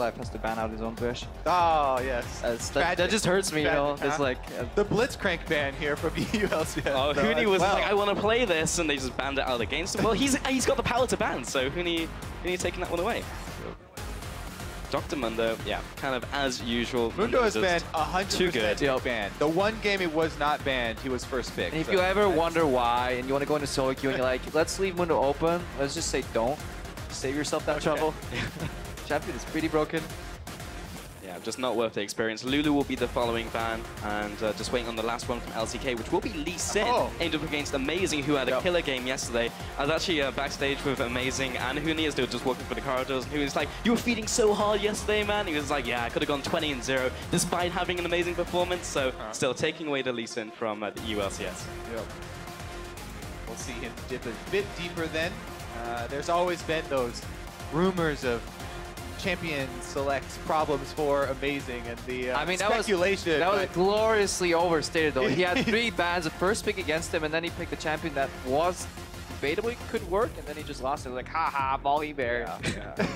Life has to ban out his own Thresh. Oh, yes. That just hurts me, you know. It's like the Blitzcrank ban here from EU LCS. Oh, Huni was like, I want to play this, and they just banned it out of the game. So, well, he's got the power to ban, so Huni taking that one away. Dr. Mundo, yeah, kind of as usual. Mundo has been 100% banned. The one game he was not banned, he was first pick. And if you ever wonder why, and you want to go into solo queue, and you're like, let's leave Mundo open, let's just say don't. Save yourself that trouble. Champion is pretty broken. Yeah, just not worth the experience. Lulu will be the following ban, and just waiting on the last one from LCK, which will be Lee Sin, aimed up against Amazing, who had a killer game yesterday. I was actually backstage with Amazing and Huni as they were just walking through the corridors, and he was like, you were feeding so hard yesterday, man. He was like, yeah, I could have gone 20-0, despite having an amazing performance, so still taking away the Lee Sin from the EU LCS. Yep. We'll see him dip a bit deeper then. There's always been those rumors of champion selects problems for Amazing, and the speculation. That was gloriously overstated, though. He had 3 bans, the first pick against him, and then he picked a champion that was debatably could work, and then he just lost it. Like, haha, Molly Bear. Yeah.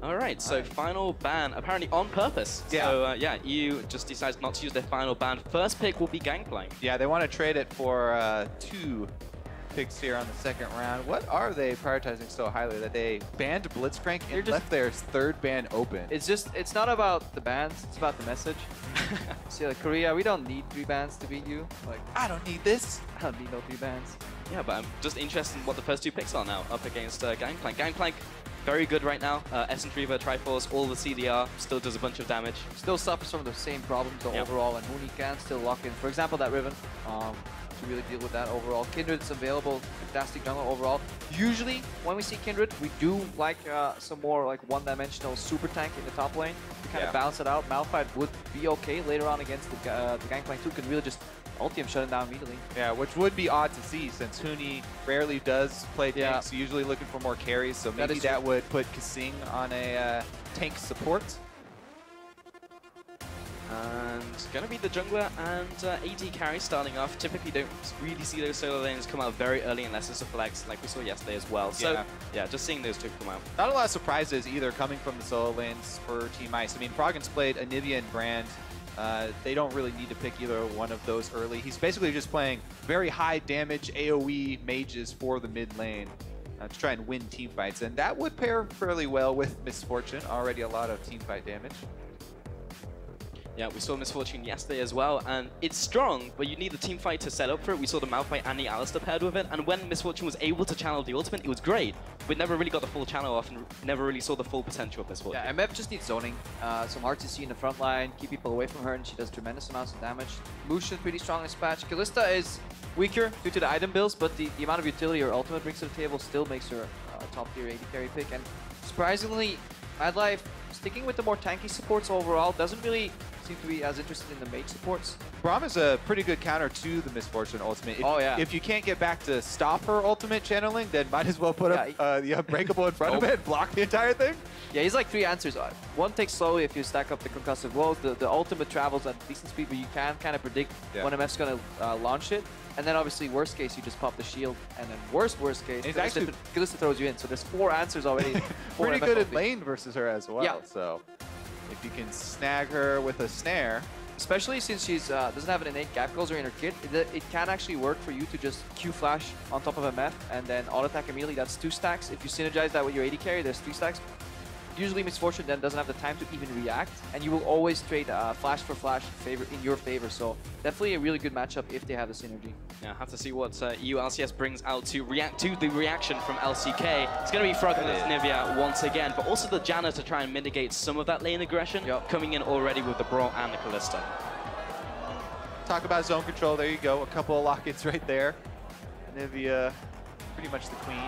All right, so final ban, apparently on purpose. Yeah. So, yeah, EU just decides not to use their final ban. First pick will be Gangplank. Yeah, they want to trade it for 2 picks here on the second round. What are they prioritizing so highly that they banned Blitzcrank and left their 3rd ban open? It's not about the bans, it's about the message. See, like, Korea, we don't need 3 bans to beat you. Like, I don't need this. I don't need no 3 bans. Yeah, but I'm just interested in what the first 2 picks are now up against Gangplank. Gangplank, very good right now. Essence Reaver, Triforce, all the CDR, still does a bunch of damage. Still suffers from the same problems though, overall, and Huni can still lock in. For example, that Riven. To really deal with that overall. Kindred's available, fantastic jungle overall. Usually, when we see Kindred, we do like some more like one-dimensional super tank in the top lane to kind of balance it out. Malphite would be okay later on against the Gangplank 2, could really just ulti him, shut him down immediately. Yeah, which would be odd to see since Huni rarely does play tanks, usually looking for more carries, so maybe that would put Kasing on a tank support. And gonna be the jungler and AD carry starting off. Typically don't really see those solo lanes come out very early unless it's a flex like we saw yesterday as well. So yeah, just seeing those 2 come out. Not a lot of surprises either coming from the solo lanes for Team Ice. I mean, Froggen's played Anivia and Brand. They don't really need to pick either one of those early. He's basically just playing very high damage AoE mages for the mid lane to try and win team fights. And that would pair fairly well with Misfortune, already a lot of team fight damage. Yeah, we saw Misfortune yesterday as well, and it's strong, but you need the team fight to set up for it. We saw the Malphite and the Allstar paired with it, and when Misfortune was able to channel the ultimate, it was great. We never really got the full channel off and never really saw the full potential of Misfortune. Yeah, MF just needs zoning, some RTC in the front line, keep people away from her, and she does tremendous amounts of damage. Lucian's pretty strong in this patch. Kalista is weaker due to the item builds, but the amount of utility her ultimate brings to the table still makes her a top tier AD carry pick. And surprisingly, Mad Life sticking with the more tanky supports overall, doesn't really seem to be as interested in the mage supports. Braum is a pretty good counter to the Misfortune ultimate. If you can't get back to stop her ultimate channeling, then might as well put up the Unbreakable in front of it and block the entire thing. Yeah, he's like 3 answers. One takes slowly if you stack up the concussive blows. The ultimate travels at decent speed, but you can kind of predict when MF's going to launch it. And then obviously, worst case, you just pop the shield. And then worst case, Kalista throws you in. So there's 4 answers already. Pretty good at lane versus her as well. Yeah. So if you can snag her with a snare. Especially since she's doesn't have an innate gap closer in her kit, it can actually work for you to just Q flash on top of MF and then auto attack immediately. That's 2 stacks. If you synergize that with your AD carry, there's 3 stacks. Usually Misfortune then doesn't have the time to even react, and you will always trade flash for flash in your favor. So definitely a really good matchup if they have the synergy. Yeah, have to see what EU LCS brings out to react to the reaction from LCK. It's going to be Froggen and Nivea once again, but also the Janna to try and mitigate some of that lane aggression, coming in already with the Braum and the Kalista. Talk about zone control, there you go. A couple of lockets right there. Nivea, pretty much the queen.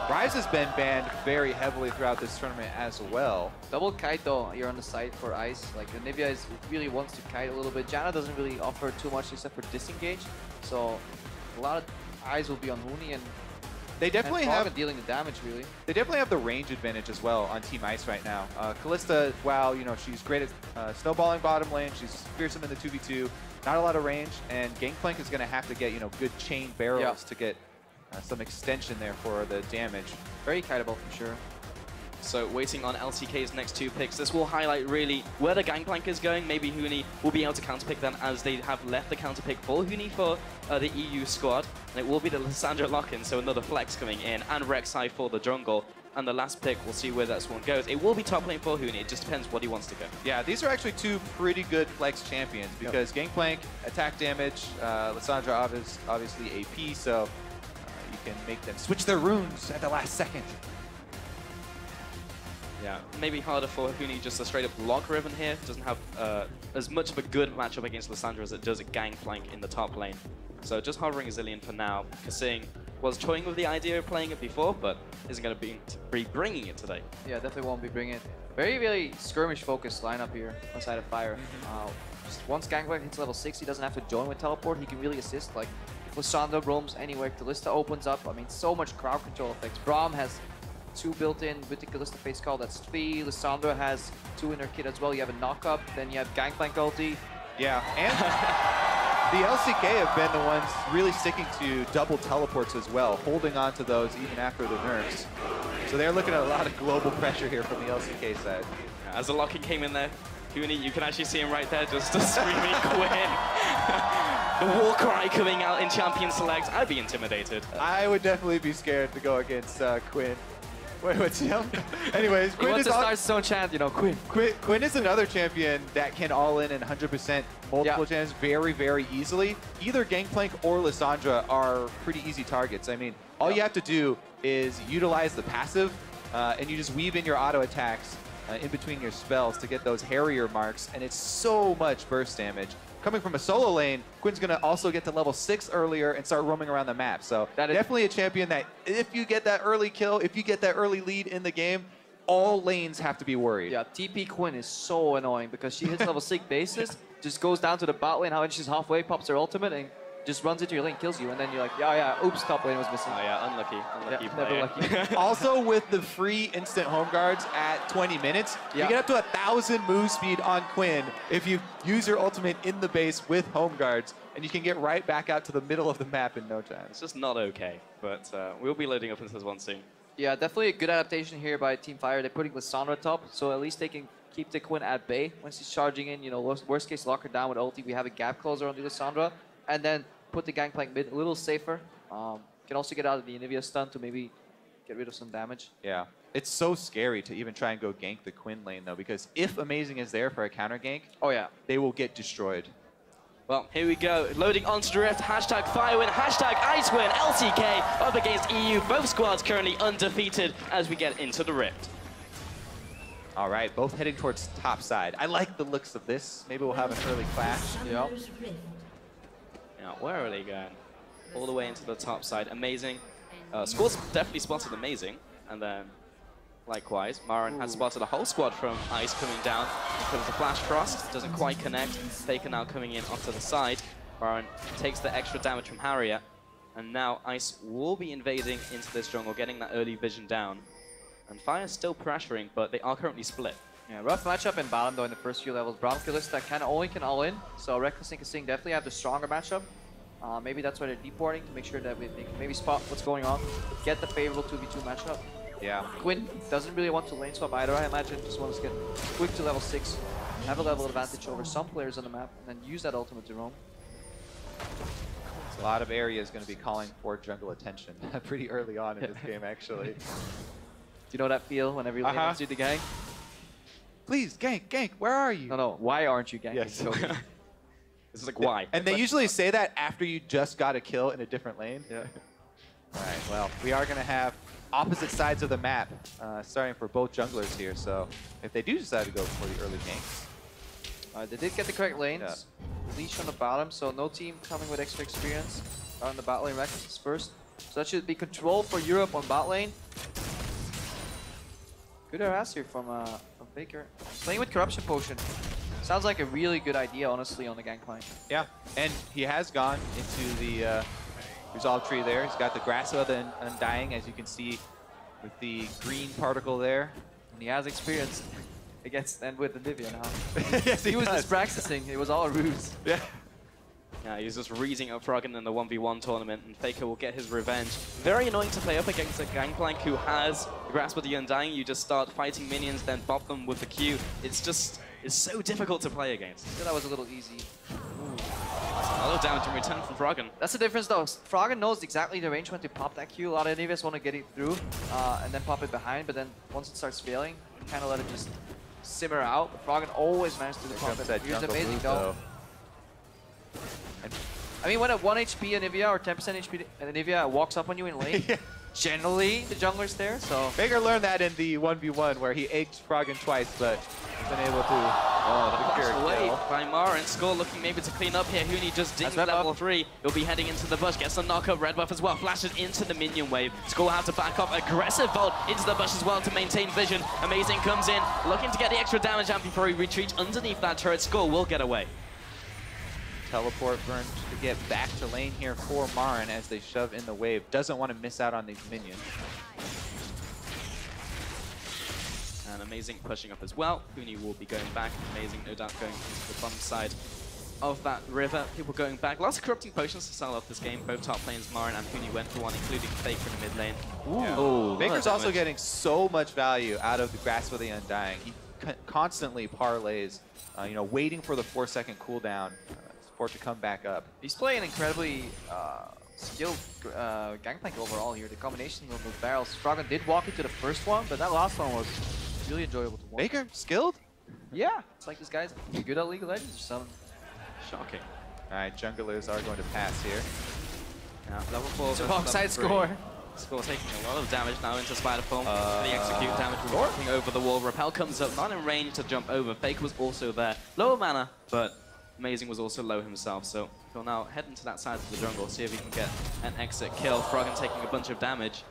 Ryze has been banned very heavily throughout this tournament as well. Double kite though, you're on the side for Ice. Like Nivea really wants to kite a little bit. Janna doesn't really offer too much except for disengage. So a lot of eyes will be on Huni, and they definitely have dealing the damage really. They definitely have the range advantage as well on Team Ice right now. Kalista, while she's great at snowballing bottom lane, she's fearsome in the 2v2, not a lot of range, and Gangplank is going to have to get good chain barrels to get some extension there for the damage. Very kiteable for sure. So waiting on LCK's next 2 picks. This will highlight really where the Gangplank is going. Maybe Huni will be able to counterpick them as they have left the counterpick for Huni for the EU squad. And it will be the Lissandra lock-in, so another flex coming in, and Rek'Sai for the jungle. And the last pick, we'll see where that one goes. It will be top lane for Huni. It just depends what he wants to go. Yeah, these are actually 2 pretty good flex champions because Gangplank, attack damage, Lissandra obviously AP, so you can make them switch their runes at the last second. Yeah, maybe harder for Huni just to straight up lock Riven here. Doesn't have as much of a good matchup against Lissandra as it does at Gangplank in the top lane. So just hovering Zillion for now. Kasing was toying with the idea of playing it before, but isn't going to be bringing it today. Yeah, definitely won't be bringing it. Very, very skirmish-focused lineup here on side of Fire. Just once Gangplank hits level 6, he doesn't have to join with teleport. He can really assist. Like, if Lissandra roams anywhere, Kalista opens up. I mean, so much crowd control effects. Braum has 2 built-in with the Kalista face call. That's 3. Lissandra has 2 in her kit as well. You have a knock-up, then you have Gangplank ulti. Yeah, and the LCK have been the ones really sticking to double teleports as well, holding on to those even after the nerfs. So they're looking at a lot of global pressure here from the LCK side. Yeah, as the lock-in came in there, Huni, you can actually see him right there just screaming Quinn. The war cry coming out in Champion Select. I'd be intimidated. I would definitely be scared to go against Quinn. Wait, what's him? Anyways, Quinn wants to start his own chant, you know, Quinn. Quinn is another champion that can all in and 100% multiple champs very, very easily. Either Gangplank or Lissandra are pretty easy targets. I mean, all you have to do is utilize the passive, and you just weave in your auto attacks in between your spells to get those Harrier marks, and it's so much burst damage. Coming from a solo lane, Quinn's going to also get to level 6 earlier and start roaming around the map. So that is definitely a champion that if you get that early kill, if you get that early lead in the game, all lanes have to be worried. Yeah, TP Quinn is so annoying because she hits level 6 bases, just goes down to the bot lane, when she's halfway, pops her ultimate, and just runs into your lane, kills you, and then you're like, yeah, oops, top lane was missing. Oh yeah, unlucky never lucky. Also, with the free instant home guards at 20 minutes, you get up to 1,000 move speed on Quinn if you use your ultimate in the base with home guards, and you can get right back out to the middle of the map in no time. It's just not okay, but we'll be loading up into this one soon. Yeah, definitely a good adaptation here by Team Fire. They're putting Lissandra top, so at least they can keep the Quinn at bay when she's charging in. You know, worst case, lock her down with ulti. We have a gap closer on the Lissandra, and then put the Gangplank mid a little safer. Can also get out of the Anivia stun to maybe get rid of some damage. Yeah, it's so scary to even try and go gank the Quinn lane though, because if Amazing is there for a counter gank, they will get destroyed. Well, here we go. Loading onto the Rift. Hashtag Firewin, hashtag Icewin. LCK up against EU. Both squads currently undefeated as we get into the Rift. All right, both heading towards top side. I like the looks of this. Maybe we'll have an early clash. Now, where are they going? All the way into the top side. Amazing. Squad's definitely spotted Amazing. And then, likewise, Marin has spotted a whole squad from Ice coming down. Comes the Flash Frost. Doesn't quite connect. Faker now coming in onto the side. Marin takes the extra damage from Harrier. And now Ice will be invading into this jungle, getting that early vision down. And Fire's still pressuring, but they are currently split. Yeah, rough matchup in bottom though in the first few levels. Braum Kalista can all in, so Reckless and Kasing definitely have the stronger matchup. Maybe that's why they're deporting, to make sure that they can maybe spot what's going on, get the favorable 2v2 matchup. Yeah. Quinn doesn't really want to lane swap either, I imagine. Just wants to get quick to level 6, have a level advantage over some players on the map, and then use that ultimate to roam. A lot of areas going to be calling for jungle attention pretty early on in this game, actually. Do you know that feel whenever you lane wants you to gank? Please, gank, where are you? No, why aren't you ganking? Yes. This is like, why? And they usually say that after you just got a kill in a different lane. Yeah. All right, well, we are going to have opposite sides of the map starting for both junglers here, so if they do decide to go for the early ganks. They did get the correct lanes. Leash on the bottom, so no team coming with extra experience. On the bot lane, Reckless is first. So that should be control for Europe on bot lane. Good harass here from Faker. Playing with Corruption Potion. Sounds like a really good idea, honestly, on the Gangplank. Yeah, and he has gone into the Resolve tree there. He's got the Grass of the Undying, as you can see, with the green particle there. And he has experience against and with Anivia now. Yes, he was just practicing. It was all a ruse. Yeah. Yeah, he's just reading up Froggen in the 1v1 tournament, and Faker will get his revenge. Very annoying to play up against a Gangplank who has the Grasp of the Undying. You just start fighting minions, then bop them with the Q. It's so difficult to play against. Yeah, that was a little easy. That's a lot of damage in return from Froggen. That's the difference though. Froggen knows exactly the range when to pop that Q. A lot of enemies want to get it through and then pop it behind, but then once it starts failing, kind of let it just simmer out. But Froggen always managed to pop it. He's amazing though. I mean, when at 1 HP Anivia or 10% HP Anivia walks up on you in lane, generally the jungler's there, so... Faker learned that in the 1v1 where he egged Froggen twice, but he's been able to... Oh, the flash away by Mara, and Score looking maybe to clean up here. Huni just dinged level 3. He'll be heading into the bush, gets the knock-up, red buff as well, flashes into the minion wave. Score has to back up, aggressive vault into the bush as well to maintain vision. Amazing comes in, looking to get the extra damage out before he retreats underneath that turret. Score will get away. Teleport burn to get back to lane here for Marin as they shove in the wave. Doesn't want to miss out on these minions. And Amazing pushing up as well. Huni will be going back. Amazing, no doubt, going into the bottom side of that river. People going back. Lots of corrupting potions to start off this game. Both top lanes, Marin and Huni, went for one, including Faker in the mid lane. Yeah. Faker's also getting so much value out of the Grasp of the Undying. He constantly parlays, you know, waiting for the 4-second cooldown for it to come back up. He's playing incredibly skilled Gangplank overall here. The combination of those barrels. Froggen did walk into the first one, but that last one was really enjoyable to watch. Faker, skilled? Yeah, it's like this guy's good at League of Legends or something. Shocking. All right, junglers are going to pass here. Now, level 4. It's a wrong side score. Score taking a lot of damage now into Spider Form. The execute damage walking over the wall. Repel comes up, not in range to jump over. Faker was also there. Lower mana, but Amazing was also low himself, so he'll now head into that side of the jungle, see if he can get an exit kill. Froggen taking a bunch of damage,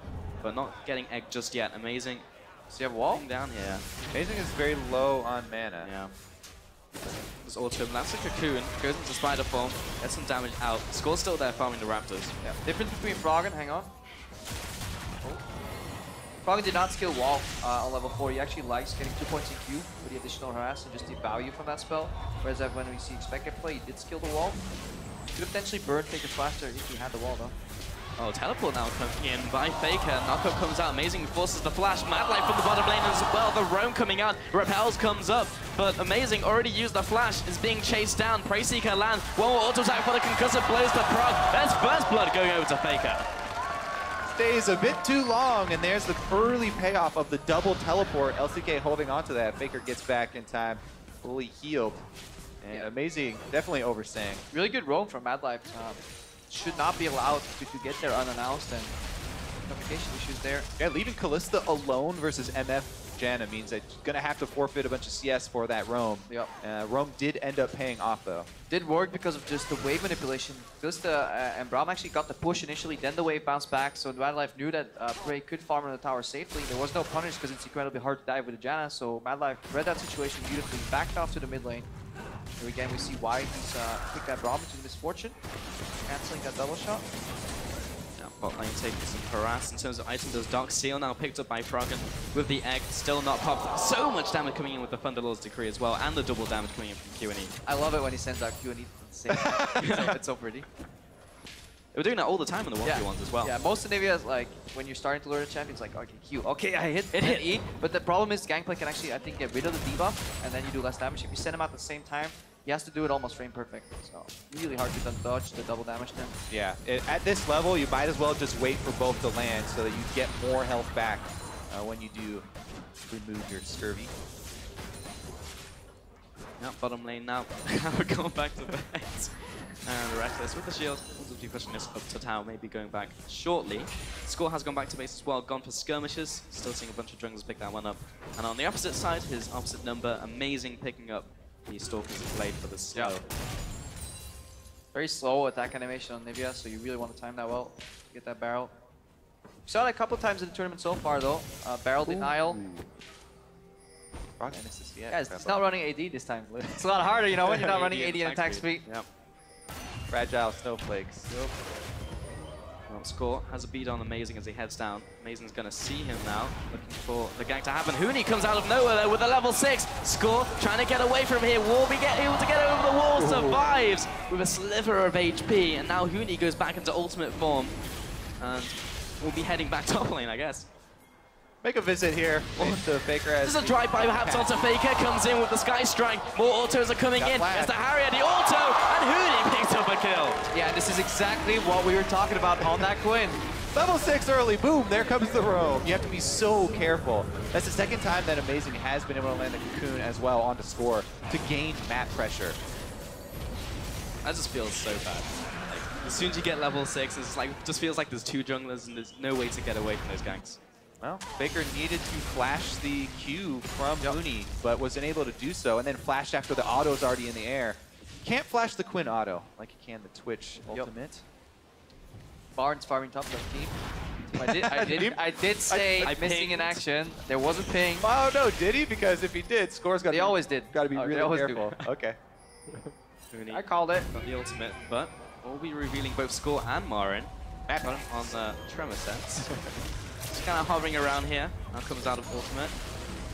but not getting egged just yet. Amazing. Does he have a wall? Down here. Amazing is very low on mana. Yeah. This autumn, that's a cocoon, goes into Spider Form, gets some damage out. Score's still there farming the Raptors. Yeah. Difference between Froggen, hang on. Froggen did not skill wall on level 4. He actually likes getting 2 points in Q for the additional harass and just the value from that spell. Whereas when we see Expected play, he did skill the wall. Could have potentially burned Faker's flash there if he had the wall though. Oh, teleport now coming in by Faker. Knockup comes out. Amazing forces the flash. Mad Light from the bottom lane as well. The roam coming out. Repels comes up. But Amazing already used the flash. Is being chased down. Prey Seeker lands. One more auto attack for the concussive blows to Prog. That's first blood going over to Faker. Stays a bit too long, and there's the early payoff of the double teleport. LCK holding on to that. Faker gets back in time, fully healed. And Amazing, definitely overstaying. Really good roam from Mad Life. Should not be allowed to get there unannounced, and communication issues there. Yeah, leaving Callista alone versus MF Janna means that you're gonna have to forfeit a bunch of CS for that roam. Yep. Roam did end up paying off though. Did work because of just the wave manipulation. Callista and Braum actually got the push initially, then the wave bounced back, so Mad Life knew that Prey could farm on the tower safely. There was no punish because it's incredibly hard to dive with the Janna, so Mad Life read that situation beautifully, backed off to the mid lane. Here again, we see why he's picked that Braum into the misfortune, canceling that double shot. Bot lane taking some harass in terms of item. Does Dark Seal now picked up by Froggen with the egg, still not popped. So much damage coming in with the Thunderlord's Decree as well, and the double damage coming in from Q&E. I love it when he sends out Q&E at the same time. It's so pretty. They were doing that all the time in the 1v1s as well. Yeah, most Anivia, like, when you're starting to learn a champion, it's like, okay, Q. Okay, I hit E. But the problem is Gangplank can actually, I think, get rid of the debuff, and then you do less damage. If you send him out at the same time, he has to do it almost frame perfect. So, really hard to dodge the double damage then. Yeah, at this level, you might as well just wait for both to land so that you get more health back when you do remove your scurvy. Now, bottom lane now. We're going back to base. And Reckless with the shield. Will be pushing this up to tower, maybe going back shortly. Score has gone back to base as well, gone for skirmishes. Still seeing a bunch of junglers pick that one up. And on the opposite side, his opposite number, Amazing, picking up the Stalker's Blade for the slow. Yeah. Very slow attack animation on Nivea, so you really want to time that well to get that barrel. We saw it a couple times in the tournament so far though. Barrel denial. Guys, it's not running AD this time. It's a lot harder, you know, when you're not running AD and attack speed. Yep. Fragile snowflakes. Well, Score has a beat on Amazing as he heads down. Amazing's going to see him now, looking for the gank to happen. Huni comes out of nowhere though with a level 6. Score trying to get away from here. Will be able to get over the wall, survives with a sliver of HP. And now Huni goes back into ultimate form. And we'll be heading back top lane, I guess. Make a visit here into Faker. There's a drive-by perhaps onto Faker, comes in with the Sky Strike. More autos are coming in. There's the Harrier, the auto, and Huni picks up a kill. Yeah, this is exactly what we were talking about on that coin. Level 6 early, boom, there comes the roam. You have to be so careful. That's the second time that Amazing has been able to land the cocoon as well onto Score to gain map pressure. That just feels so bad. Like, as soon as you get level 6, it's like, just feels like there's 2 junglers and there's no way to get away from those ganks. Well, Faker needed to flash the Q from Huni, but wasn't able to do so, and then flashed after the auto's already in the air. Can't flash the Quinn auto like you can the Twitch ultimate. Barnes farming top left team. I did say missing in action. There was a ping. Oh no, did he? Because if he did, Score's got to be. They always did. Got to be really careful. Okay. I called it. Got the ultimate, but we'll be revealing both Score and Marin on the Tremor sets. Just kind of hovering around here. Now comes out of ultimate.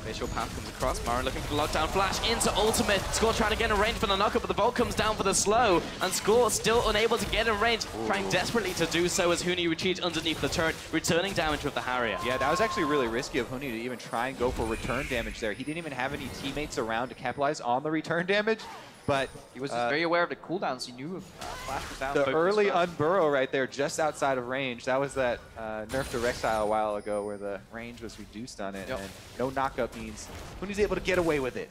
Facial path comes across. Marin looking for the lockdown flash into ultimate. Score trying to get in range for the knockup, but the Volt comes down for the slow. And Score still unable to get in range. Trying desperately to do so as Huni retreats underneath the turret, returning damage with the Harrier. Yeah, that was actually really risky of Huni to even try and go for return damage there. He didn't even have any teammates around to capitalize on the return damage. But he was just very aware of the cooldowns. He knew flash was down. The early unburrow right there, just outside of range. That was that nerf to Rexile a while ago where the range was reduced on it. And no knockup means Huni's able to get away with it.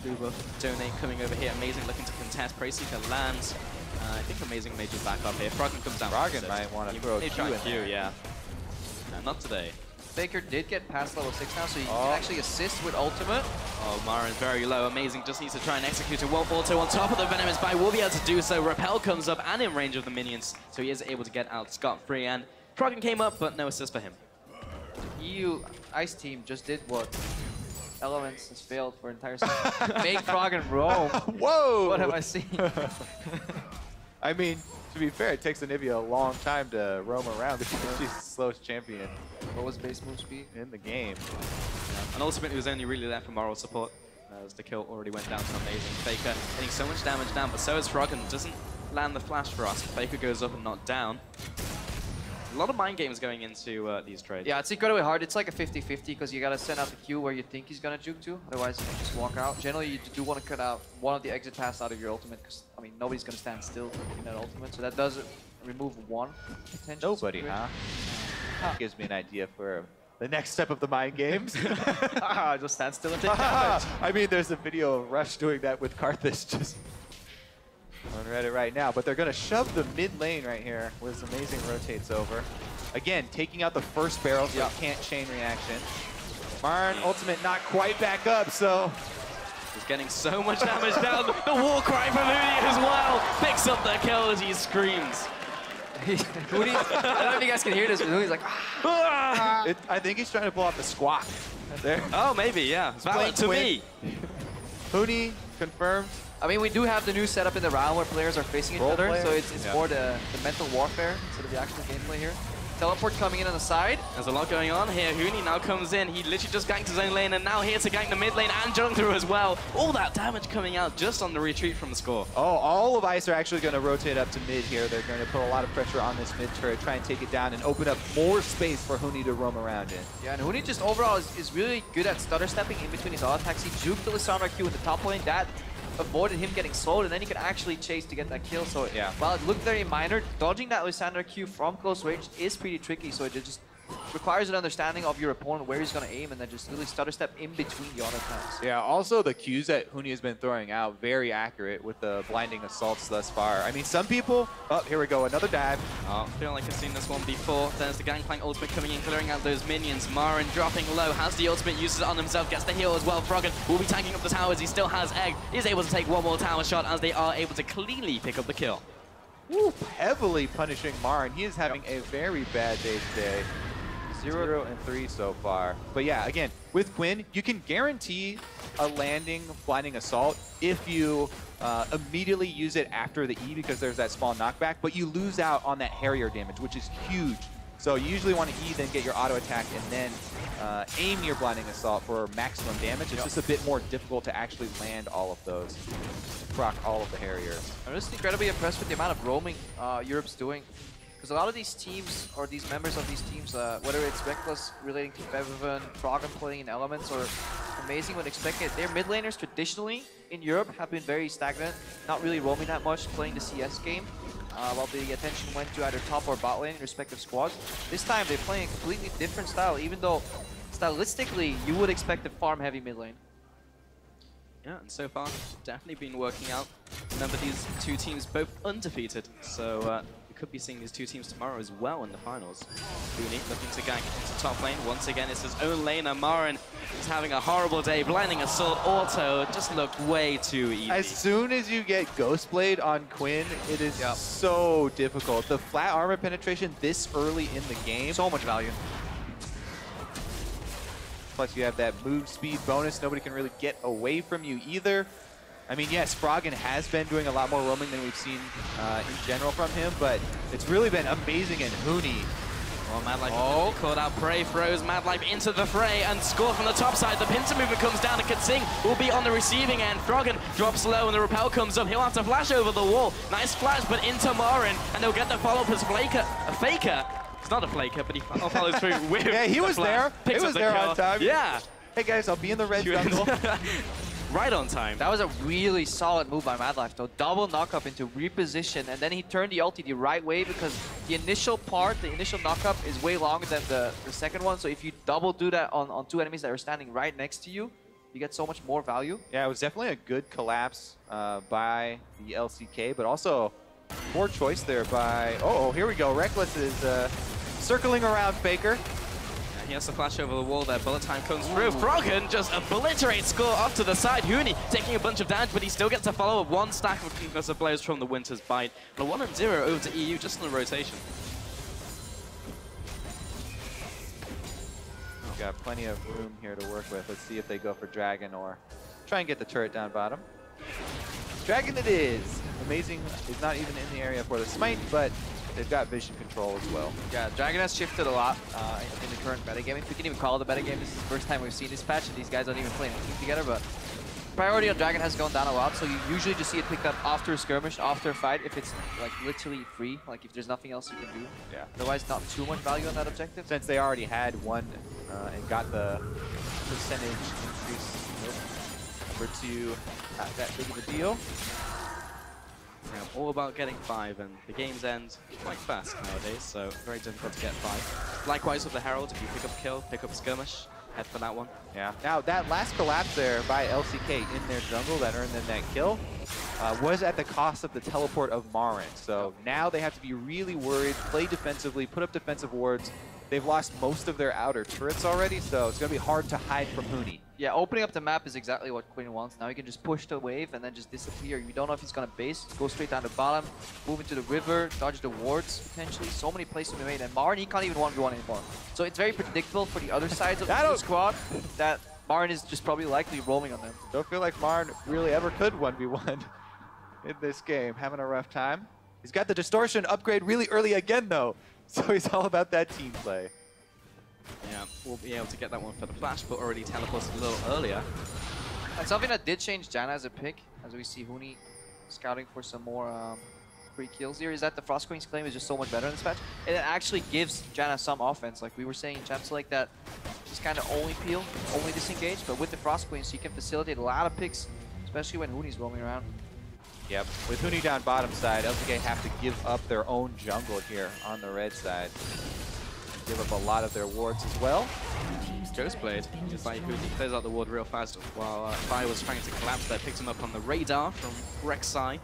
Uber, Donate coming over here. Amazing looking to contest. Preyseeker lands. I think Amazing may just back up here. Froggen comes down. Froggen might want to throw a Q in there. Yeah. No, not today. Faker did get past level 6 now, so he can actually assist with ultimate. Oh, Marin's very low. Amazing just needs to try and execute a Wolf auto on top of the Venomous Bite. Will be able to do so. Repel comes up and in range of the minions, so he is able to get out scot-free. And Froggen came up, but no assist for him. EU Ice Team just did what Elements has failed for entire season. Make Froggen roam. Whoa! What have I seen? I mean, to be fair, it takes Anivia a long time to roam around because she's the slowest champion. What was base move speed? In the game. Yeah. And ultimately was only really there for moral support, as the kill already went down to Amazing. Faker getting so much damage down, but so is Froggen. Doesn't land the flash for us. Faker goes up and not down. A lot of mind games going into these trades. Yeah, it's incredibly hard. It's like a 50-50 because you got to send out the Q where you think he's going to juke to. Otherwise, you can just walk out. Generally, you do want to cut out one of the exit paths out of your ultimate because, I mean, nobody's going to stand still in that ultimate. So that does remove one potential. Nobody, huh? Gives me an idea for the next step of the mind games. Just stand still and take damage. I mean, there's a video of Rush doing that with Karthus just on Reddit right now. But they're going to shove the mid lane right here where this Amazing rotates over. Again, taking out the first barrel so it can't chain reaction. Marin ultimate not quite back up, so he's getting so much damage down. The war cry from Huni as well. Picks up the kill as he screams. I don't know if you guys can hear this, but Huni's like, I think he's trying to pull out the squawk. There. Oh, maybe, yeah. Valid to me. Huni confirmed. I mean, we do have the new setup in the round where players are facing each other, so it's more the mental warfare instead of the actual gameplay here. Teleport coming in on the side. There's a lot going on here. Huni now comes in. He literally just ganked his own lane and now here to gank the mid lane and jump through as well. All that damage coming out just on the retreat from the Score. Oh, all of Ice are actually going to rotate up to mid here. They're going to put a lot of pressure on this mid turret, try and take it down and open up more space for Huni to roam around in. Yeah, and Huni just overall is really good at stutter stepping in between his auto attacks. He juked the Lissandra Q in the top lane. That avoided him getting slowed, and then he could actually chase to get that kill. So while it looked very minor, dodging that Lissandra Q from close range is pretty tricky. So it just requires an understanding of your opponent, where he's going to aim, and then just really stutter step in between the auto attacks. Yeah, also the Qs that Huni has been throwing out, very accurate with the blinding assaults thus far. I mean, some people, oh, here we go, another dive. Oh, feeling like I've seen this one before. There's the Gangplank ultimate coming in, clearing out those minions. Marin dropping low, has the ultimate, uses it on himself, gets the heal as well. Froggen will be tanking up the towers, he still has Egg. He's able to take one more tower shot as they are able to cleanly pick up the kill. Woo, heavily punishing Marin. He is having a very bad day today. 0 and 3 so far. But yeah, again, with Quinn, you can guarantee a landing blinding assault if you immediately use it after the E because there's that small knockback, but you lose out on that Harrier damage, which is huge. So you usually want to E, then get your auto attack, and then aim your blinding assault for maximum damage. It's just a bit more difficult to actually land all of those, proc all of the Harriers. I'm just incredibly impressed with the amount of roaming Europe's doing. Because a lot of these teams, or these members of these teams, whether it's Reckless relating to Bevan, Froggen playing in Elements, or Amazing when expected, their mid laners traditionally in Europe have been very stagnant, not really roaming that much, playing the CS game, while the attention went to either top or bot lane in respective squads. This time they're playing a completely different style, even though stylistically you would expect a farm heavy mid lane. Yeah, and so far, definitely been working out. Remember, these two teams both undefeated, so we could be seeing these two teams tomorrow as well in the finals. Booney looking to gank into top lane. Once again, it's his own lane, and Marin is having a horrible day. Blinding Assault auto just looked way too easy. As soon as you get Ghostblade on Quinn, it is so difficult. The flat armor penetration this early in the game. So much value. Plus you have that move speed bonus. Nobody can really get away from you either. I mean, yes, Froggen has been doing a lot more roaming than we've seen in general from him, but it's really been amazing. And Huni. Well, Mad Life caught out prey, throws Mad Life into the fray, and score from the top side. The pincer movement comes down, and Katsing will be on the receiving end. Froggen drops low, and the repel comes up. He'll have to flash over the wall. Nice flash, but into Marin, and they'll get the follow-up as a faker. It's not a flaker, but he follows through with yeah, he was there. He was there on time. Yeah. Hey guys, I'll be in the red jungle. Right on time. That was a really solid move by Mad Life though. Double knock-up into reposition, and then he turned the ulti the right way because the initial part, the initial knock-up is way longer than the second one. So if you double do that on two enemies that are standing right next to you, you get so much more value. Yeah, it was definitely a good collapse by the LCK, but also poor choice there by... Oh, here we go. Reckless is circling around Faker. He has to flash over the wall there. Bullet time comes through. Froggen just obliterates score off to the side. Huni taking a bunch of damage, but he still gets to follow up one stack of concussive blows from the Winter's Bite. But 1-0 over to EU just in the rotation. We've got plenty of room here to work with. Let's see if they go for Dragon or try and get the turret down bottom. Dragon it is. Amazing is not even in the area for the smite, but they've got vision control as well. Yeah, Dragon has shifted a lot in the current metagame. If we can even call it a metagame, this is the first time we've seen this patch, and these guys aren't even playing a team together, but priority on Dragon has gone down a lot, so you usually just see it picked up after a skirmish, after a fight, if it's like literally free, like if there's nothing else you can do. Yeah. Otherwise, not too much value on that objective. Since they already had one and got the percentage increase for two, not that big of a deal. Yeah, all about getting 5, and the games end quite fast nowadays, so very difficult to get 5. Likewise with the Herald, if you pick up a kill, pick up a skirmish, head for that one. Yeah. Now, that last collapse there by LCK in their jungle that earned them that kill was at the cost of the teleport of Marin. So now they have to be really worried, play defensively, put up defensive wards. They've lost most of their outer turrets already, so it's going to be hard to hide from Huni. Yeah, opening up the map is exactly what Quinn wants. Now he can just push the wave and then just disappear. You don't know if he's going to base, go straight down the bottom, move into the river, dodge the wards, potentially. So many plays to be made, and Marin, he can't even 1v1 anymore. So it's very predictable for the other sides of the squad that Marin is just probably likely roaming on them. Don't feel like Marin really ever could 1v1 in this game. Having a rough time. He's got the distortion upgrade really early again, though. So he's all about that team play. Yeah, we'll be able to get that one for the flash, but already teleported a little earlier. And something that did change Janna as a pick, as we see Huni scouting for some more free kills here, is that the Frost Queen's claim is just so much better in this patch. And it actually gives Janna some offense. Like we were saying in Champ Select that she's kind of only peel, only disengage, but with the Frost Queen, she can facilitate a lot of picks, especially when Huni's roaming around. Yep, with Huni down bottom side, LCK have to give up their own jungle here on the red side. Give up a lot of their wards as well. Ghostblade, just like Huni, clears out the ward real fast while Fire was trying to collapse there. Picked him up on the radar from Rek's side.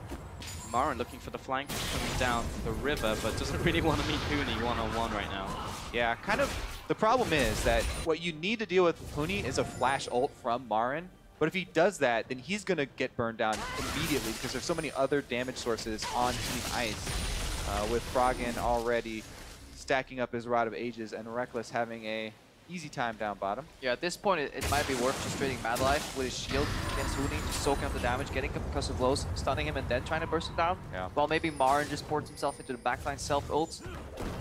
Marin looking for the flank, coming down the river, but doesn't really want to meet Huni one-on-one right now. Yeah, kind of. The problem is that what you need to deal with Huni is a flash ult from Marin. But if he does that, then he's going to get burned down immediately because there's so many other damage sources on Team Ice. With Froggen already stacking up his Rod of Ages, and Reckless having a easy time down bottom. Yeah, at this point, it might be worth just trading Mad Life with his shield against Huni, just soaking up the damage, getting him because of blows, stunning him, and then trying to burst him down. Yeah. While maybe Marin just ports himself into the backline self-ults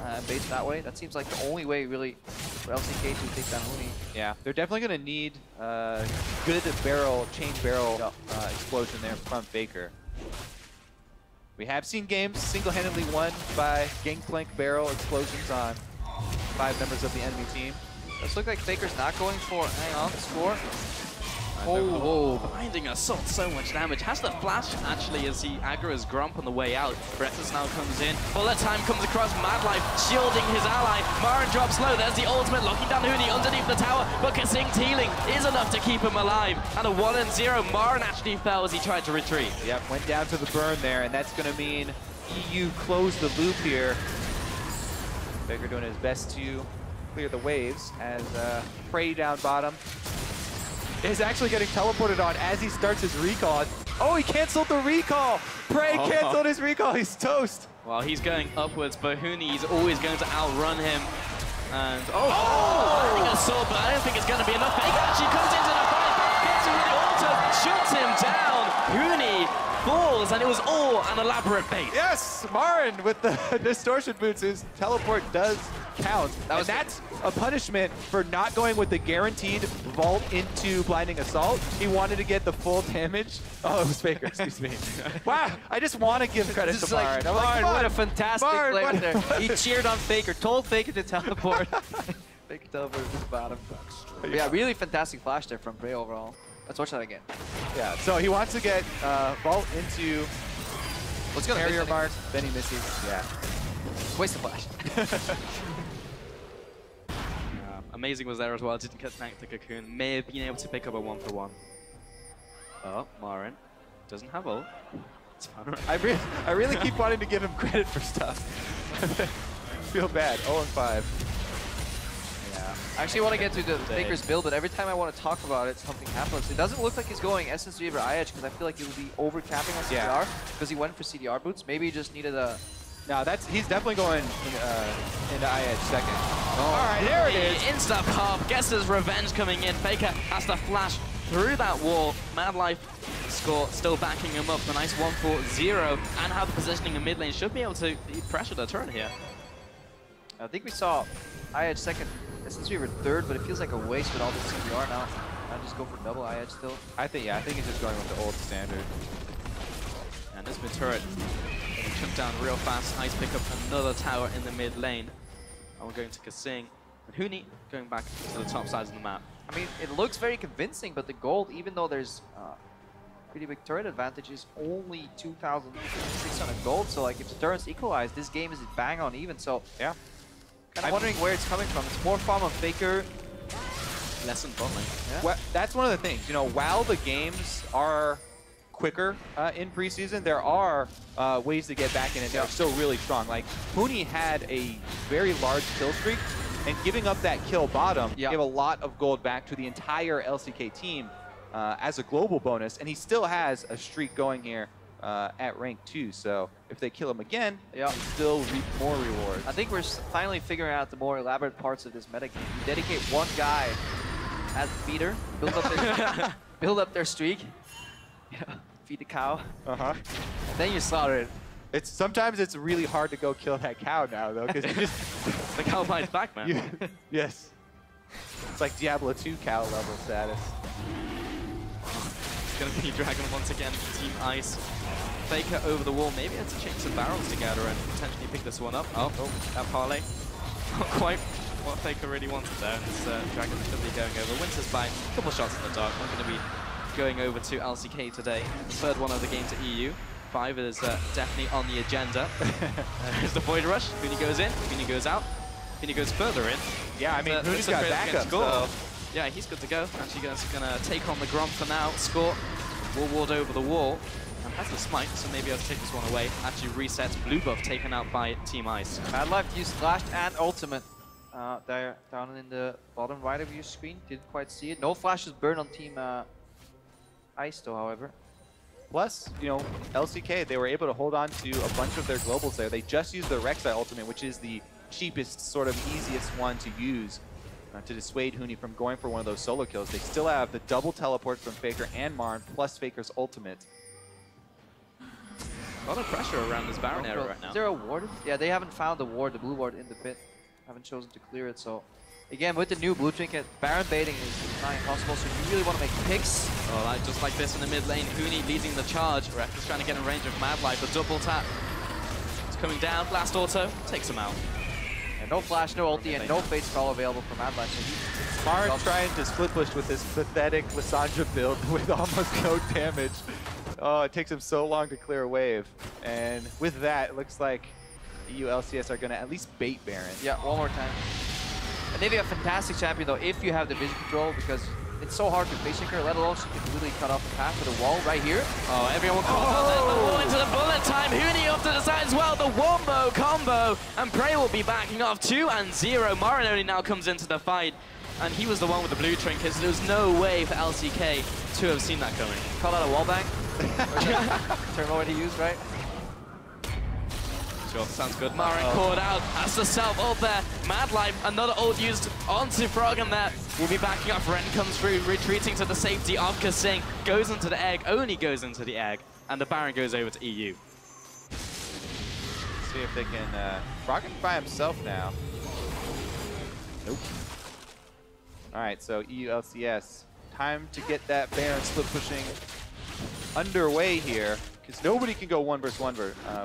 and baits that way. That seems like the only way, really, for LCK to take down Huni. Yeah, they're definitely going to need good barrel, chain barrel explosion there from Faker. We have seen games single-handedly won by Gangplank barrel explosions on 5 members of the enemy team. Does look like Faker's not going for, hang on, score. Oh, blinding assault, so much damage. Has the flash actually as he aggroes Grump on the way out. Breathless now comes in. Bullet time comes across. Mad Life shielding his ally. Marin drops low. There's the ultimate locking down Huni underneath the tower. But Kasing healing is enough to keep him alive. And a 1-0. Marin actually fell as he tried to retreat. Yep, went down to the burn there, and that's going to mean EU close the loop here. Faker doing his best to clear the waves as Prey down bottom is actually getting teleported on as he starts his recall. Oh, he canceled the recall! Prey canceled his recall, he's toast! Well, he's going upwards, but Huni's always going to outrun him. And blinding assault, but I don't think it's going to be enough. Faker actually comes into the fight, gets him with the auto, shoots him down. Huni falls, and it was all an elaborate bait. Yes, Marin with the distortion boots, his teleport does count. That's a punishment for not going with the guaranteed vault into blinding assault. He wanted to get the full damage. Oh, it was Faker, excuse me. Wow, I just want to give credit to Marin. Marin, what a fantastic play right there. He cheered on Faker, told Faker to teleport. Faker teleported to the bottom. But yeah, really fantastic flash there from Prey overall. Let's watch that again. Yeah, so he wants to get vault into barrier mark, then he misses. Yeah. Waste the flash. Amazing was there as well. Didn't connect the Cocoon. May have been able to pick up a 1-for-1. Oh, Marin doesn't have ult. It's fine. I really keep wanting to give him credit for stuff. Feel bad. 0-5. I actually want to get to the Faker's build, but every time I want to talk about it, something happens. It doesn't look like he's going Essence Reaver IH because I feel like he will be over-capping on CDR because he went for CDR boots. Maybe he just needed a... No, he's definitely going into IH second. All right, there it is. Insta pop, gets his revenge coming in. Faker has to flash through that wall. Mad Life score still backing him up. A nice 1-4-0, and how the positioning in mid lane should be able to pressure the turret here. I think we saw IH second, Essence Reaver third, but it feels like a waste with all this CDR now. I'll just go for double IH still. I think he's just going with the old standard. And this mid turret jump down real fast. Nice pick up another tower in the mid lane. And we're going to Kasing. And Huni going back to the top sides of the map. I mean, it looks very convincing, but the gold, even though there's pretty big turret advantage, is only 2,600 gold. So like, if the turret's equalized, this game is bang on even. So yeah, kind of wondering where it's coming from. It's more farm on Faker. Less than bot lane. Yeah. Well, that's one of the things. You know, while the games are quicker in preseason, there are ways to get back in it that are still really strong. Like, Huni had a very large kill streak, and giving up that kill bottom gave a lot of gold back to the entire LCK team as a global bonus, and he still has a streak going here at rank 2, so if they kill him again, he still reap more rewards. I think we're finally figuring out the more elaborate parts of this metagame. You dedicate one guy as the feeder, build up their streak, feed the cow, and then you slaughter it. Sometimes it's really hard to go kill that cow now, though, because you just... The cow bites back, man. Yes. It's like Diablo 2 cow level status. It's going to be Dragon once again for Team Ice. Faker over the wall, maybe had to change some barrels together and potentially pick this one up. Oh, that parlay. Not quite what Faker really wanted there. It's Dragon should be going over. Winter's bite, a couple shots in the dark. I'm going to be going over to LCK today. The third one of the game to EU. 5 is definitely on the agenda. There's the Void Rush. Huni goes in, Huni goes out. Huni goes further in. Yeah, I mean, Huni's got backup, so... Yeah, he's good to go. Actually going to take on the Grump for now. Score. Will ward over the wall. And has the smite, so maybe I'll take this one away. Actually resets. Blue buff taken out by Team Ice. Mad Life used Flash and Ultimate. There, down in the bottom right of your screen. Didn't quite see it. No flashes burned on Team Ice though, however. Plus, you know, LCK, they were able to hold on to a bunch of their globals there. They just used the Rek'Sai ultimate, which is the cheapest, sort of easiest one to use to dissuade Huni from going for one of those solo kills. They still have the double teleport from Faker and Marn, plus Faker's ultimate. A lot of pressure around this Baron area right now. Is there a ward? Yeah, they haven't found the ward, the blue ward in the pit. Haven't chosen to clear it, so... Again, with the new blue trinket, Baron baiting is not impossible, so you really want to make picks. Oh, just like this in the mid lane. Huni leading the charge. Rek is trying to get in range of Madlife. The double tap. It's coming down. Blast auto. Takes him out. And no flash, no ulti, and no fate scroll available for Madlife. So Marn trying to split push with this pathetic Lissandra build with almost no damage. Oh, it takes him so long to clear a wave. And with that, it looks like EU LCS are going to at least bait Baron. Yeah, one more time. And they'd be a fantastic champion, though, if you have the vision control, because it's so hard to face her, let alone she can literally cut off the path with a wall right here. Oh, everyone calls out there. The wall into the bullet time. Huni off to the side as well. The wombo combo. And Prey will be backing off 2-0. Marin only now comes into the fight. And he was the one with the blue trinket, so there was no way for LCK to have seen that coming. Call that a wall bang? Term what he used, right? Sure, sounds good. Marin caught out. That's the self ult there. Madlife, another ult used onto Froggen there. Will be backing up. Ren comes through, retreating to the safety of Kasing. Goes into the egg, only goes into the egg. And the Baron goes over to EU. See if they can... Froggen by himself now. Nope. Alright, so EU LCS. Time to get that Baron split pushing underway here, because nobody can go 1 versus 1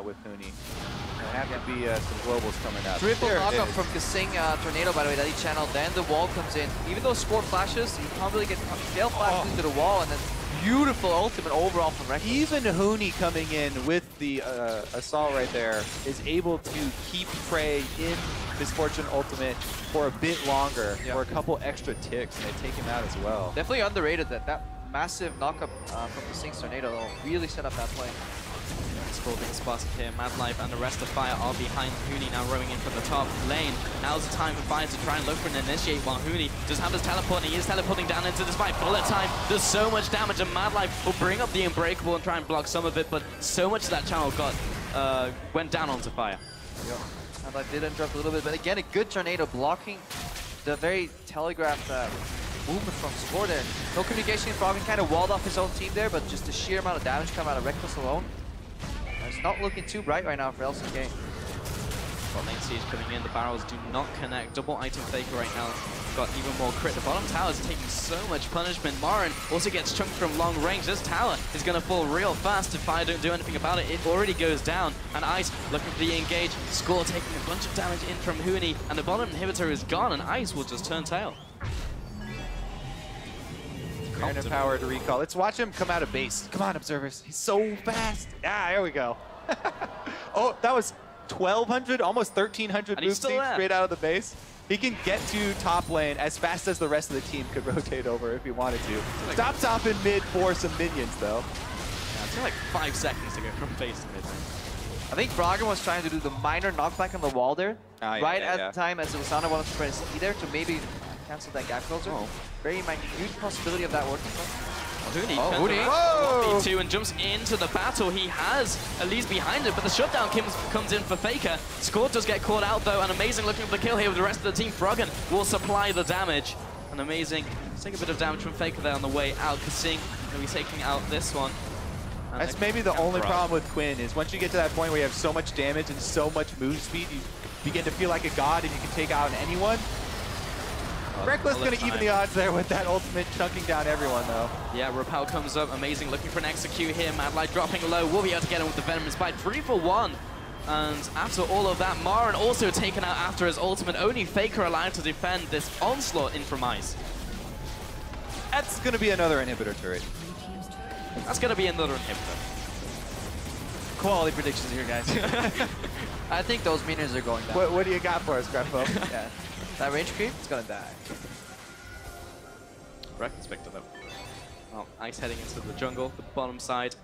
with Huni. There have to be some globals coming up. Triple knockup from Kasing Tornado, by the way, that he channeled. Then the wall comes in. Even though score flashes, you can't really get tail flash into the wall, and then beautiful ultimate overall from Rex. Even Huni coming in with the assault right there is able to keep Prey in Misfortune ultimate for a bit longer, for a couple extra ticks, and they take him out as well. Definitely underrated that massive knockup from Kasing's Tornado really set up that play. Scroll being spotted here. Madlife and the rest of Fire are behind Huni, now rowing in from the top lane. Now's the time for Fire to try and look for an initiate, while Huni does have his teleport, and he is teleporting down into this fight. Bullet time does so much damage, and Madlife will bring up the Unbreakable and try and block some of it, but so much of that channel went down onto Fire. Yep. Madlife did interrupt a little bit, but again, a good Tornado blocking the very telegraphed movement from Score there. No communication, Froggen kind of walled off his own team there, but just the sheer amount of damage coming out of Reckless alone. It's not looking too bright right now for LCK. Bot lane siege coming in, the barrels do not connect. Double item faker right now, got even more crit. The bottom tower is taking so much punishment. Marin also gets chunked from long range. This tower is going to fall real fast if Fire don't do anything about it. It already goes down. And Ice looking for the engage. Score taking a bunch of damage in from Huni, and the bottom inhibitor is gone, and Ice will just turn tail. Baron power to recall. Let's watch him come out of base. Come on, observers. He's so fast. Ah, there we go. Oh, that was 1,200, almost 1,300 move speed straight out of the base. He can get to top lane as fast as the rest of the team could rotate over if he wanted to. Stop top in mid for some minions, though. Yeah, it's like 5 seconds to go from base to mid lane. I think Froggen was trying to do the minor knockback on the wall there, at the time as Lissandra wanted to press E there to maybe cancel that gap closer. Very minute possibility of that working. Huni and jumps into the battle. He has Elise behind him, but the shutdown comes in for Faker. Score does get caught out though, and Amazing looking for the kill here with the rest of the team. Froggen will supply the damage. And Amazing taking a bit of damage from Faker there on the way out. Kasing will be taking out this one. And that's maybe the only problem with Quinn, is once you get to that point where you have so much damage and so much move speed, you begin to feel like a god and you can take out anyone. Reckless going to even the odds there with that ultimate chunking down everyone, though. Yeah, Repel comes up. Amazing looking for an execute here. Madlife dropping low. Will be able to get him with the Venomous Bite. 3 for 1. And after all of that, Marin also taken out after his ultimate. Only Faker allowed to defend this onslaught in from Ice. That's going to be another inhibitor turret. That's going to be another inhibitor. Quality predictions here, guys. I think those minions are going down. What do you got for us, Grandpa? Yeah. That range creep, it's gonna die. Reckless Victor though. Well, Ice heading into the jungle, the bottom side.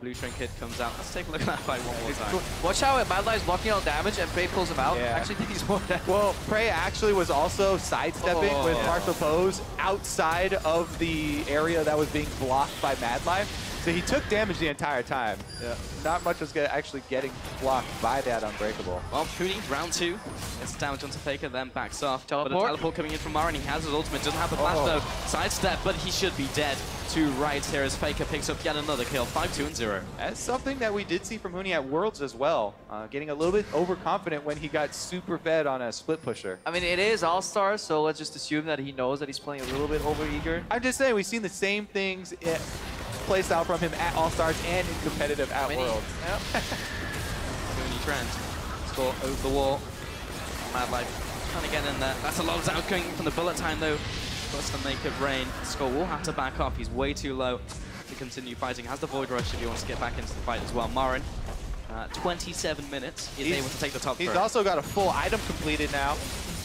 Blue trinket comes out. Let's take a look at that fight one more time. Cool. Watch how Madlife's blocking all damage and Prey pulls him out. Yeah. Actually think he's more damage. Well, Prey actually was also sidestepping with partial pose outside of the area that was being blocked by Madlife. So he took damage the entire time. Yeah. Not much was actually getting blocked by that Unbreakable. Well, Huni, round 2, gets damage onto Faker, then backs off. Teleport. But a teleport coming in from Marin. He has his ultimate, doesn't have the flash though. Sidestep, but he should be dead. 2 rights here as Faker picks up yet another kill. 5-2-0. That's something that we did see from Huni at Worlds as well. Getting a little bit overconfident when he got super fed on a split pusher. I mean, it is Allstar, so let's just assume that he knows that he's playing a little bit overeager. I'm just saying, we've seen the same things play style from him at All-Stars and in competitive at Worlds. Yep. Huni trend. Score over the wall. Mad Life trying to get in there. That's a lot of damage going from the bullet time though. Plus to make it rain. Score will have to back off. He's way too low to continue fighting. Has the Void Rush if he wants to get back into the fight as well. Marin, 27 minutes, is able to take the top. He's also got a full item completed now.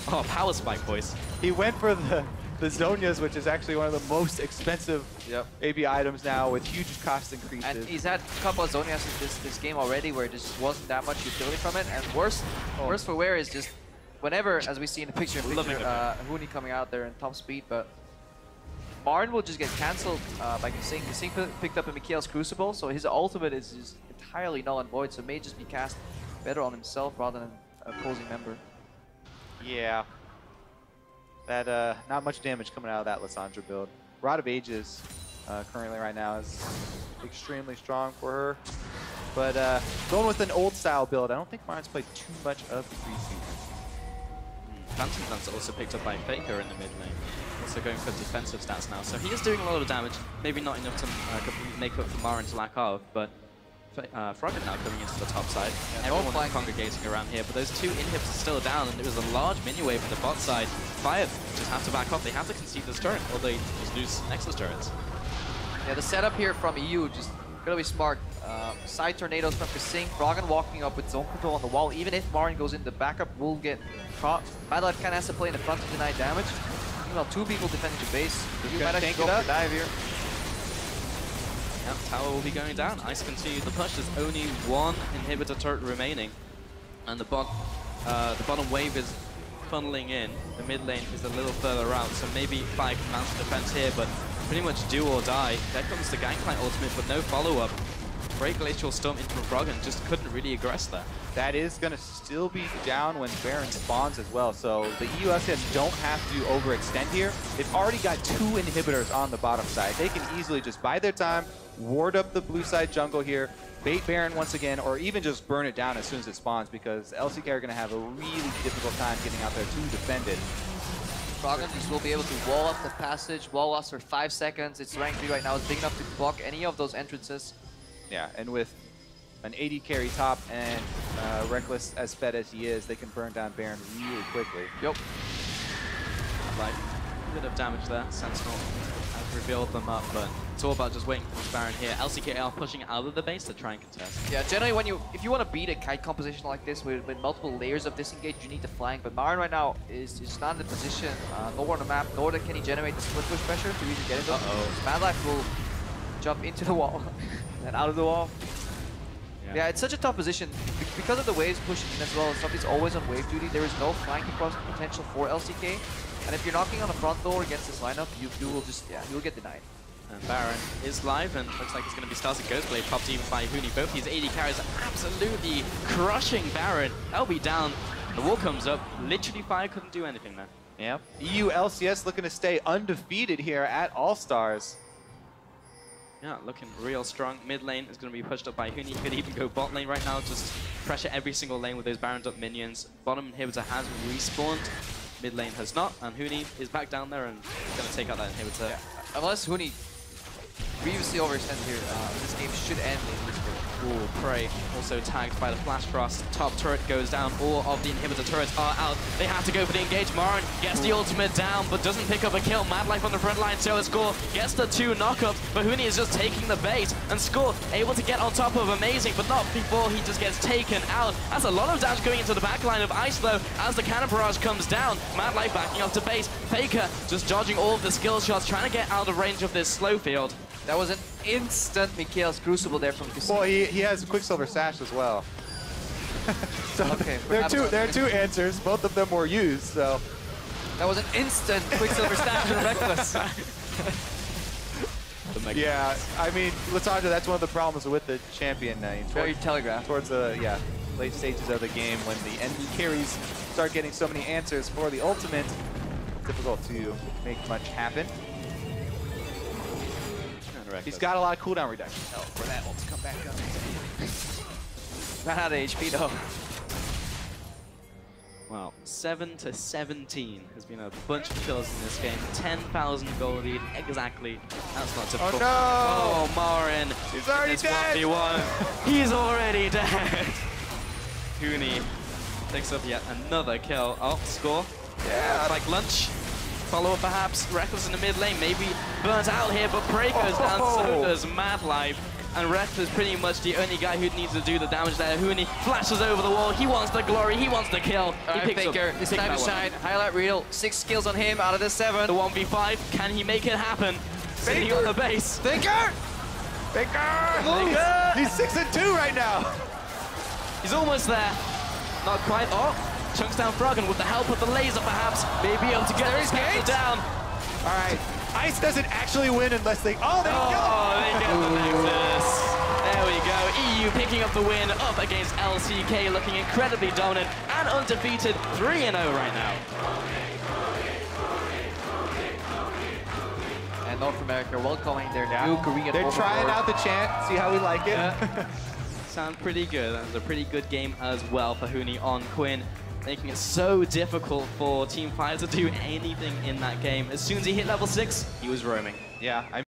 Oh, power spike, boys. He went for the Zonias, which is actually one of the most expensive AB items now with huge cost increases. And he's had a couple of Zonias in this game already where there just wasn't that much utility from it. And worse for wear is just whenever, as we see in the picture, Huni coming out there in top speed, but Marin will just get cancelled by Ksing. Ksing picked up a Mikhail's Crucible, so his ultimate is just entirely null and void, so it may just be cast better on himself rather than an opposing member. Yeah. That, not much damage coming out of that Lissandra build. Rod of Ages, currently right now, is extremely strong for her. But going with an old style build, I don't think Marin's played too much of the preseason. Phantom Dance also picked up by Faker in the mid lane. Also going for defensive stats now. So he is doing a lot of damage. Maybe not enough to make up for Marin's lack of, but Froggen now coming into the top side. Yeah, everyone congregating around here, but those 2 inhibs are still down, and there was a large mini wave on the bot side. Fire just have to back off. They have to concede this turret, or they just lose Nexus turrets. Yeah, the setup here from EU just gotta be smart. Side tornadoes from Ksing, Froggen walking up with zone control on the wall. Even if Marin goes in, the backup will get caught. Mad Life kind of has to play in the front to deny damage. Meanwhile, 2 people defending the base. You might actually go for dive here. Yep, tower will be going down. Ice continue the push. There's only 1 inhibitor turret remaining, and the bottom wave is funneling in. The mid lane is a little further out, so maybe Fire can mount the defense here, but pretty much do or die. There comes the Gangplank ultimate, but no follow-up. Great Glacial Storm into Froggen, just couldn't really aggress there. That is going to still be down when Baron spawns as well, so the EU LCS don't have to overextend here. They've already got 2 inhibitors on the bottom side. They can easily just bide their time, ward up the blue side jungle here, bait Baron once again, or even just burn it down as soon as it spawns, because LCK are going to have a really difficult time getting out there to defend it. Froggen just will be able to wall up the passage, wall us for 5 seconds. It's rank 3 right now. It's big enough to block any of those entrances. Yeah, and with an 80 carry top and Reckless as fed as he is, they can burn down Baron really quickly. Yep. Like, a bit of damage there. Sentinel has revealed them up, but it's all about just waiting for Baron here. LCK are pushing out of the base to try and contest. Yeah, generally if you want to beat a kite composition like this with multiple layers of disengage, you need to flank. But Marin right now is not in the position, nowhere on the map, nor can he generate the split push pressure to even get into it. Mad Life will jump into the wall and out of the wall. Yeah, it's such a tough position. Because of the waves pushing in as well, somebody's always on wave duty. There is no flanking crossing potential for LCK. And if you're knocking on the front door against this lineup, you will just, you will get denied. And Baron is live, and looks like it's going to be started. Ghostblade popped even by Huni. Both these AD carries are absolutely crushing Baron. That'll be down. The wall comes up. Literally, Fire couldn't do anything there. Yeah. EU LCS looking to stay undefeated here at All-Stars. Yeah, looking real strong. Mid lane is going to be pushed up by Huni. Could even go bot lane right now. Just pressure every single lane with those Barons up minions. Bottom inhibitor has respawned. Mid lane has not. And Huni is back down there and going to take out that inhibitor. Yeah. Unless Huni previously overextended here, this game should end in this game. Ooh, Prey also tagged by the Flash Frost. Top turret goes down. All of the inhibitor turrets are out. They have to go for the engage. Marin gets the ultimate down, but doesn't pick up a kill. Mad Life on the front line, so Score gets the 2 knockups, but Huni is just taking the bait. And Score able to get on top of Amazing, but not before he just gets taken out. That's a lot of damage going into the back line of Ice, though, as the Cannon Barrage comes down. Mad Life backing up to base. Faker just dodging all of the skill shots, trying to get out of range of this slow field. That was an instant Mikhail's Crucible there from Ksing. Well, he has Quicksilver Sash as well. So okay, there are two answers. Both of them were used, so. That was an instant Quicksilver Sash and Reckless. The dynamic. Yeah, I mean, Lasandra, that's one of the problems with the champion. Very telegraphed. Towards the late stages of the game, when the enemy carries start getting so many answers for the ultimate, it's difficult to make much happen. He's got a lot of cooldown reduction. Oh, for that ult to come back up. Ran out of HP though. Wow, 7-17 has been a bunch of kills in this game. 10,000 gold lead, exactly. That's not typical. Oh no! Oh, Marin. He's already dead! 1v1. He's already dead! Huni picks up yet another kill. Oh, score. Yeah! Like lunch. Follow up perhaps. Reckless in the mid lane, maybe burnt out here, but Prey goes down, so does Mad Life. And Reckless is pretty much the only guy who needs to do the damage there. Huni flashes over the wall. He wants the glory. He wants the kill. He picks Faker, up. it's time to shine. Highlight reel. 6 kills on him out of the 7. The 1v5. Can he make it happen? Sitting on the base. Faker! Faker! He's 6-2 right now. He's almost there. Not quite. Oh, chunks down Froggen with the help of the laser, perhaps. Maybe able to get his Panther down. All right. Ice doesn't actually win unless they... Oh, they kill him! Oh, they get the Nexus. There we go. EU picking up the win up against LCK, looking incredibly dominant and undefeated, 3-0 right now. And North America welcoming their new Korean They're trying overlord. out the chant, see how we like it. Sounds pretty good. That was a pretty good game as well for Huni on Quinn, making it so difficult for Team 5 to do anything in that game. As soon as he hit level 6, he was roaming. Yeah.